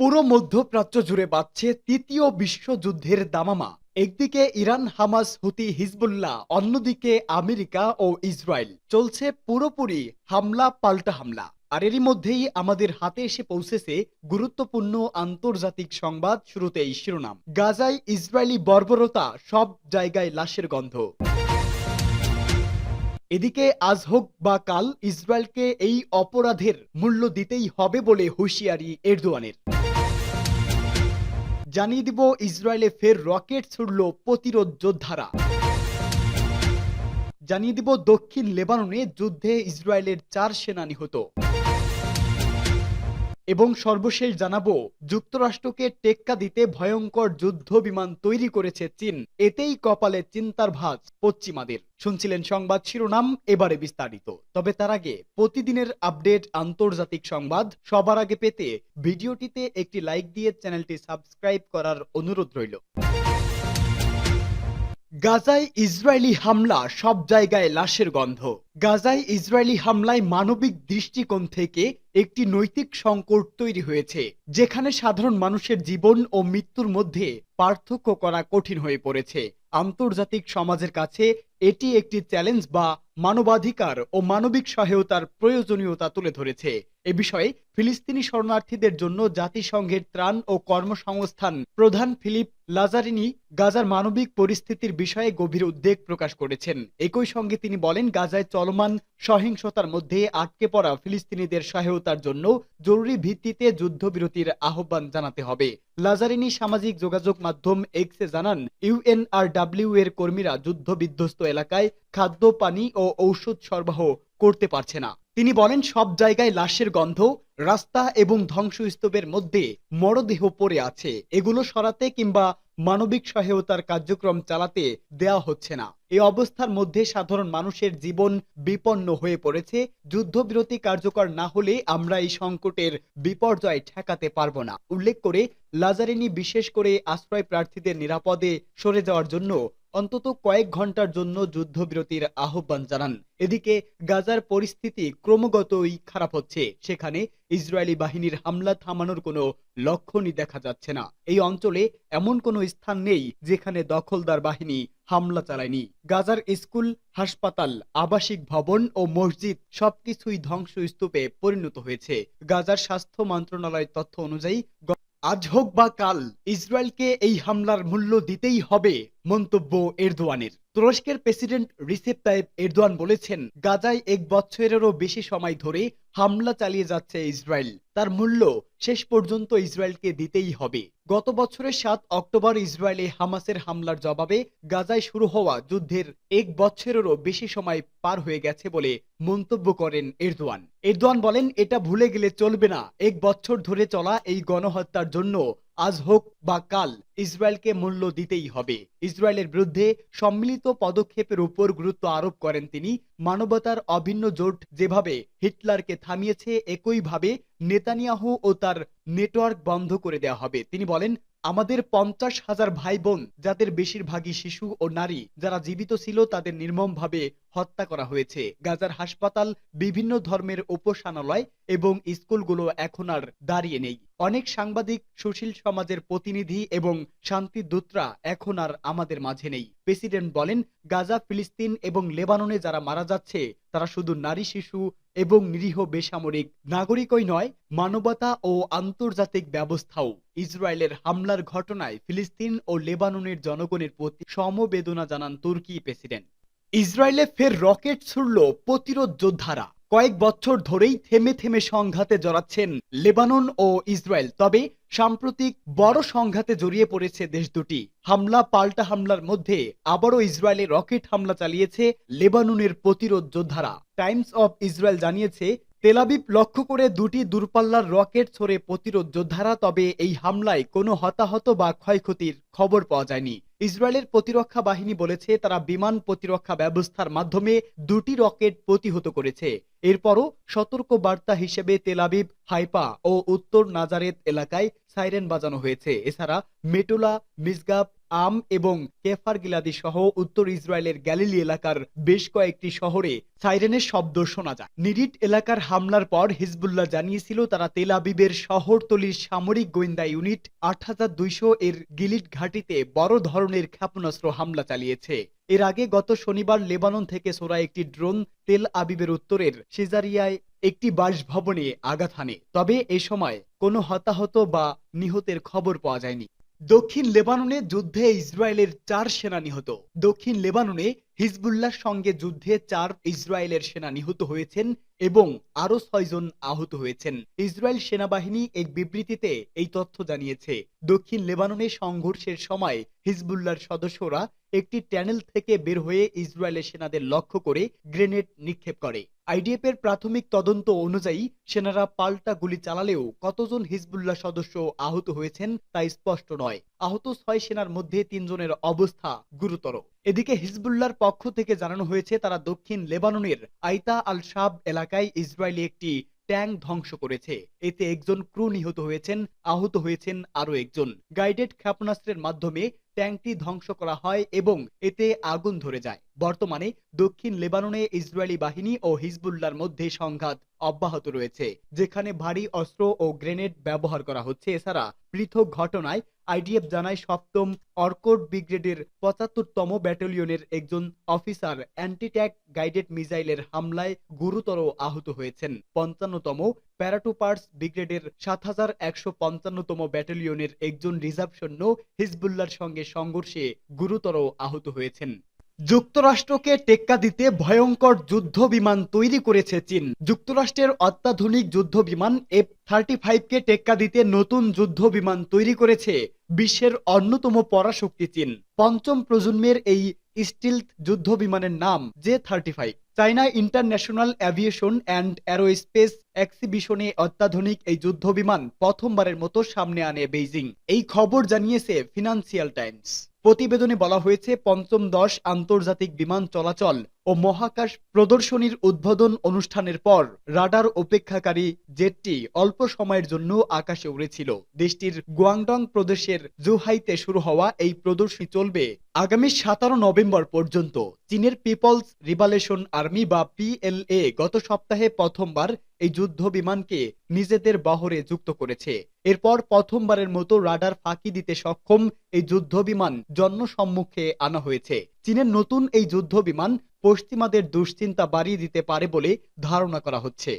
পুরো মধ্যপ্রাচ্য জুড়ে বাজছে তৃতীয় বিশ্বযুদ্ধের দামামা। একদিকে ইরান, হামাস, হুতি, হিজবুল্লাহ, অন্যদিকে আমেরিকা ও ইসরায়েল। চলছে পুরোপুরি হামলা পাল্টা হামলা। আর এরই মধ্যেই আমাদের হাতে এসে পৌঁছেছে গুরুত্বপূর্ণ আন্তর্জাতিক সংবাদ। শুরুতেই শিরোনাম: গাজায় ইসরায়েলি বর্বরতা, সব জায়গায় লাশের গন্ধ। এদিকে আজ হোক বা কাল ইসরায়েলকে এই অপরাধের মূল্য দিতেই হবে বলে হুঁশিয়ারি এরদোয়ানের। জানিয়ে দিব ইসরায়েলে ফের রকেট ছুড়ল প্রতিরোধ যোদ্ধারা। জানিয়ে দিব দক্ষিণ লেবাননে যুদ্ধে ইসরায়েলের 4 সেনা নিহত। এবং সর্বশেষ জানাবো যুক্তরাষ্ট্রকে টেক্কা দিতে ভয়ঙ্কর যুদ্ধ বিমান তৈরি করেছে চীন। এতেই কপালে চিন্তার ভাঁজ পশ্চিমাদের। শুনছিলেন সংবাদ শিরোনাম, এবারে বিস্তারিত। তবে তার আগে প্রতিদিনের আপডেট আন্তর্জাতিক সংবাদ সবার আগে পেতে ভিডিওটিতে একটি লাইক দিয়ে চ্যানেলটি সাবস্ক্রাইব করার অনুরোধ রইল। গাজায় ইসরায়েলি হামলা, সব জায়গায় লাশের গন্ধ। গাজায় ইসরায়েলি হামলায় মানবিক দৃষ্টিকোণ থেকে একটি নৈতিক সংকট তৈরি হয়েছে, যেখানে সাধারণ মানুষের জীবন ও মৃত্যুর মধ্যে পার্থক্য করা কঠিন হয়ে পড়েছে। আন্তর্জাতিক সমাজের কাছে এটি একটি চ্যালেঞ্জ বা মানবাধিকার ও মানবিক সহায়তার প্রয়োজনীয়তা তুলে ধরেছে। এ বিষয়ে ফিলিস্তিনি শরণার্থীদের জন্য জাতিসংঘের ত্রাণ ও কর্মসংস্থান প্রধান ফিলিপ লাজারিনি গাজার মানবিক পরিস্থিতির বিষয়ে গভীর উদ্বেগ প্রকাশ করেছেন। একই সঙ্গে তিনি বলেন, গাজায় চলমান সহিংসতার মধ্যে আটকে পড়া ফিলিস্তিনিদের সহায়তার জন্য জরুরি ভিত্তিতে যুদ্ধবিরতির আহ্বান জানাতে হবে। লাজারিনি সামাজিক যোগাযোগ মাধ্যম এক্সে জানান, ইউএনআরডব্লিউ এর কর্মীরা যুদ্ধ বিধ্বস্ত এলাকায় খাদ্য, পানি ও ঔষধ সরবরাহ করতে পারছে না। তিনি বলেন, সব জায়গায় লাশের গন্ধ, রাস্তা এবং ধ্বংসস্তূপের মধ্যে মরদেহ পড়ে আছে। এগুলো সরাতে কিংবা মানবিক সহায়তার কার্যক্রম চালাতে দেওয়া হচ্ছে না। এই অবস্থার মধ্যে সাধারণ মানুষের জীবন বিপন্ন হয়ে পড়েছে। যুদ্ধবিরতি কার্যকর না হলে আমরা এই সংকটের বিপর্যয় ঠেকাতে পারবো না। উল্লেখ করে লাজারিনি বিশেষ করে আশ্রয় প্রার্থীদের নিরাপদে সরে যাওয়ার জন্য অন্তত কয়েক ঘন্টার জন্য যুদ্ধবিরতির আহ্বান জানান। এদিকে গাজার পরিস্থিতি ক্রমাগতই খারাপ হচ্ছে। সেখানে ইসরায়েলি বাহিনীর হামলা থামানোর কোনো লক্ষণই দেখা যাচ্ছে না। এই অঞ্চলে এমন কোনো স্থান নেই যেখানে দখলদার বাহিনী হামলা চালায়নি। গাজার স্কুল, হাসপাতাল, আবাসিক ভবন ও মসজিদ সবকিছুই ধ্বংসস্তূপে পরিণত হয়েছে। গাজার স্বাস্থ্য মন্ত্রণালয়ের তথ্য অনুযায়ী আজ হোক বা কাল ইসরায়েলকে এই হামলার মূল্য দিতেই হবে, মন্তব্য এরদোয়ানের। তুরস্কের প্রেসিডেন্ট রিসেপ তাইপ এরদোয়ান বলেছেন, গাজায় 1 বছরেরও বেশি সময় ধরে হামলা চালিয়ে যাচ্ছে ইসরায়েল। তার মূল্য শেষ পর্যন্ত ইসরায়েলকে দিতেই হবে। গত বছরের 7 অক্টোবর ইসরায়েলে হামাসের হামলার জবাবে গাজায় শুরু হওয়া যুদ্ধের 1 বছরেরও বেশি সময় পার হয়ে গেছে বলে মন্তব্য করেন এরদোয়ান। এরদোয়ান বলেন, এটা ভুলে গেলে চলবে না। 1 বছর ধরে চলা এই গণহত্যার জন্য আজ হোক বা কাল ইসরায়েলকে মূল্য দিতেই হবে। ইসরায়েলের বিরুদ্ধে সম্মিলিত পদক্ষেপের উপর গুরুত্ব আরোপ করেন তিনি। মানবতার অভিন্ন জোট যেভাবে হিটলারকে থামিয়েছে, একইভাবে নেতানিয়াহু ও তার নেটওয়ার্ক বন্ধ করে দেওয়া হবে। তিনি বলেন, আমাদের 50,000 ভাই বোন, যাদের বেশিরভাগই শিশু ও নারী, যারা জীবিত ছিল, তাদের নির্মমভাবে হত্যা করা হয়েছে। গাজার হাসপাতাল, বিভিন্ন ধর্মের উপাসনালয় এবং স্কুলগুলো এখন আর দাঁড়িয়ে নেই। অনেক সাংবাদিক, সুশীল সমাজের প্রতিনিধি এবং শান্তিদূতরা এখন আর আমাদের মাঝে নেই। প্রেসিডেন্ট বলেন, গাজা, ফিলিস্তিন এবং লেবাননে যারা মারা যাচ্ছে তারা শুধু নারী, শিশু এবং নিরীহ বেসামরিক নাগরিকই নয়, মানবতা ও আন্তর্জাতিক ব্যবস্থাও। ইসরায়েলের হামলার ঘটনায় ফিলিস্তিন ও লেবাননের জনগণের প্রতি সমবেদনা জানান তুর্কি প্রেসিডেন্ট। ইসরায়েলে ফের রকেট ছুড়ল প্রতিরোধ যোদ্ধারা। কয়েক বছর ধরেই থেমে থেমে সংঘাতে জড়াচ্ছেন লেবানন ও ইসরায়েল। তবে সাম্প্রতিক বড় সংঘাতে জড়িয়ে পড়েছে দেশ দুটি। হামলা পাল্টা হামলার মধ্যে আবারও ইসরায়েলে রকেট হামলা চালিয়েছে লেবাননের প্রতিরোধ যোদ্ধারা। টাইমস অফ ইসরায়েল জানিয়েছে, তেল আবিব লক্ষ্য করে 2টি দূরপাল্লার রকেট ছোড়ে প্রতিরোধ যোদ্ধারা। তবে এই হামলায় কোনো হতাহত বা ক্ষয়ক্ষতির খবর পাওয়া যায়নি। ইসরায়েলের প্রতিরক্ষা বাহিনী বলেছে, তারা বিমান প্রতিরক্ষা ব্যবস্থার মাধ্যমে 2টি রকেট প্রতিহত করেছে। এরপরও সতর্ক বার্তা হিসেবে তেল আবিব, হাইফা ও উত্তর নাজারেত এলাকায় সাইরেন বাজানো হয়েছে। এছাড়া মেটুলা, মিসগাব, আম এবং কেফার গিলাদি সহ উত্তর ইসরায়েলের গ্যালিলি এলাকার বেশ কয়েকটি শহরে সাইরেনের শব্দ শোনা যায়। নিরিট এলাকার হামলার পর হিজবুল্লাহ জানিয়েছিল তারা তেল আবিবের শহরতলির সামরিক গোয়েন্দা ইউনিট ৮২০০ এর গিলিট ঘাঁটিতে বড় ধরনের ক্ষেপণাস্ত্র হামলা চালিয়েছে। এর আগে গত শনিবার লেবানন থেকে ছোড়া একটি ড্রোন তেল আবিবের উত্তরের সিজারিয়ায় একটি বাসভবনে আঘাত হানে। তবে এ সময় কোনো হতাহত বা নিহতের খবর পাওয়া যায়নি। দক্ষিণ লেবাননে যুদ্ধে ইসরায়েলের ৪ সেনা নিহত। দক্ষিণ লেবাননে হিজবুল্লাহর সঙ্গে যুদ্ধে ৪ ইসরায়েলের সেনা নিহত হয়েছেন এবং আরও ৬ জন আহত হয়েছেন। ইসরায়েল সেনাবাহিনী এক বিবৃতিতে এই তথ্য জানিয়েছে। দক্ষিণ লেবাননে সংঘর্ষের সময় হিজবুল্লাহর সদস্যরা একটি ট্যানেল থেকে বের হয়ে ইসরায়েলের সেনাদের লক্ষ্য করে গ্রেনেড নিক্ষেপ করে। আইডিএফ এর প্রাথমিক তদন্ত অনুযায়ী সেনারা পাল্টা গুলি চালালেও কতজন হিজবুল্লাহ সদস্য আহত হয়েছেন তা স্পষ্ট নয়। আহত ৬ সেনার মধ্যে ৩ জনের অবস্থা গুরুতর। এদিকে হিজবুল্লাহর পক্ষ থেকে জানানো হয়েছে তারা দক্ষিণ লেবাননের আইতা আল শাব এলাকায় ইসরায়েলি একটি ট্যাঙ্ক ধ্বংস করেছে। এতে একজন ক্রু নিহত হয়েছেন, আহত হয়েছেন আরও একজন। গাইডেড ক্ষেপণাস্ত্রের মাধ্যমে ট্যাঙ্কটি ধ্বংস করা হয় এবং এতে আগুন ধরে যায়। বর্তমানে দক্ষিণ লেবাননে ইসরায়েলি বাহিনী ও হিজবুল্লাহর মধ্যে সংঘাত অব্যাহত রয়েছে, যেখানে ভারী অস্ত্র ও গ্রেনেড ব্যবহার করা হচ্ছে। এছাড়া পৃথক ঘটনায় আইডিএফ জানায় ৭ম অর্কড ব্রিগেডের ৭৫তম ব্যাটালিয়নের একজন অফিসার অ্যান্টি ট্যাঙ্ক গাইডেড মিসাইলের হামলায় গুরুতর আহত হয়েছেন। ৫৫তম প্যারাটুপার্স ব্রিগেডের ৭১৫৫তম ব্যাটালিয়নের একজন রিজার্ভ সৈন্য হিজবুল্লাহর সঙ্গে সংঘর্ষে গুরুতর আহত হয়েছেন। যুক্তরাষ্ট্রকে টেক্কা দিতে ভয়ঙ্কর যুদ্ধ বিমান তৈরি করেছে চীন। যুক্তরাষ্ট্রের অত্যাধুনিক যুদ্ধ বিমান F-35 কে টেক্কা দিতে নতুন যুদ্ধ বিমান তৈরি করেছে বিশ্বের অন্যতম পরাশক্তি চীন। পঞ্চম প্রজন্মের এই স্টিলথ যুদ্ধ বিমানের নাম J-35। China International Aviation and Aerospace এক্সিবিশনে অত্যাধুনিক এই যুদ্ধ বিমান প্রথমবারের মতো সামনে আনে বেইজিং। এই খবর জানিয়েছে ফিনান্সিয়াল টাইমস। প্রতিবেদনে বলা হয়েছে পঞ্চম ১০ আন্তর্জাতিক বিমান চলাচল ও মহাকাশ প্রদর্শনীর উদ্বোধন অনুষ্ঠানের পর রাডার উপেক্ষাকারী জেটটি অল্প সময়ের জন্য আকাশে উড়েছিল। দেশটির গুয়াংডং প্রদেশের জুহাইতে শুরু হওয়া এই প্রদর্শনী চলবে আগামী ১৭ নভেম্বর পর্যন্ত। চীনের পিপলস লিবারেশন আর্মি বা PLA গত সপ্তাহে প্রথমবার এই যুদ্ধ বিমানকে নিজেদের বহরে যুক্ত করেছে। এরপর প্রথমবারের মতো রাডার ফাঁকি দিতে সক্ষম এই যুদ্ধ বিমান জনসম্মুখে আনা হয়েছে। চীনের নতুন এই যুদ্ধ বিমান পশ্চিমাদের দুশ্চিন্তা বাড়িয়ে দিতে পারে বলে ধারণা করা হচ্ছে।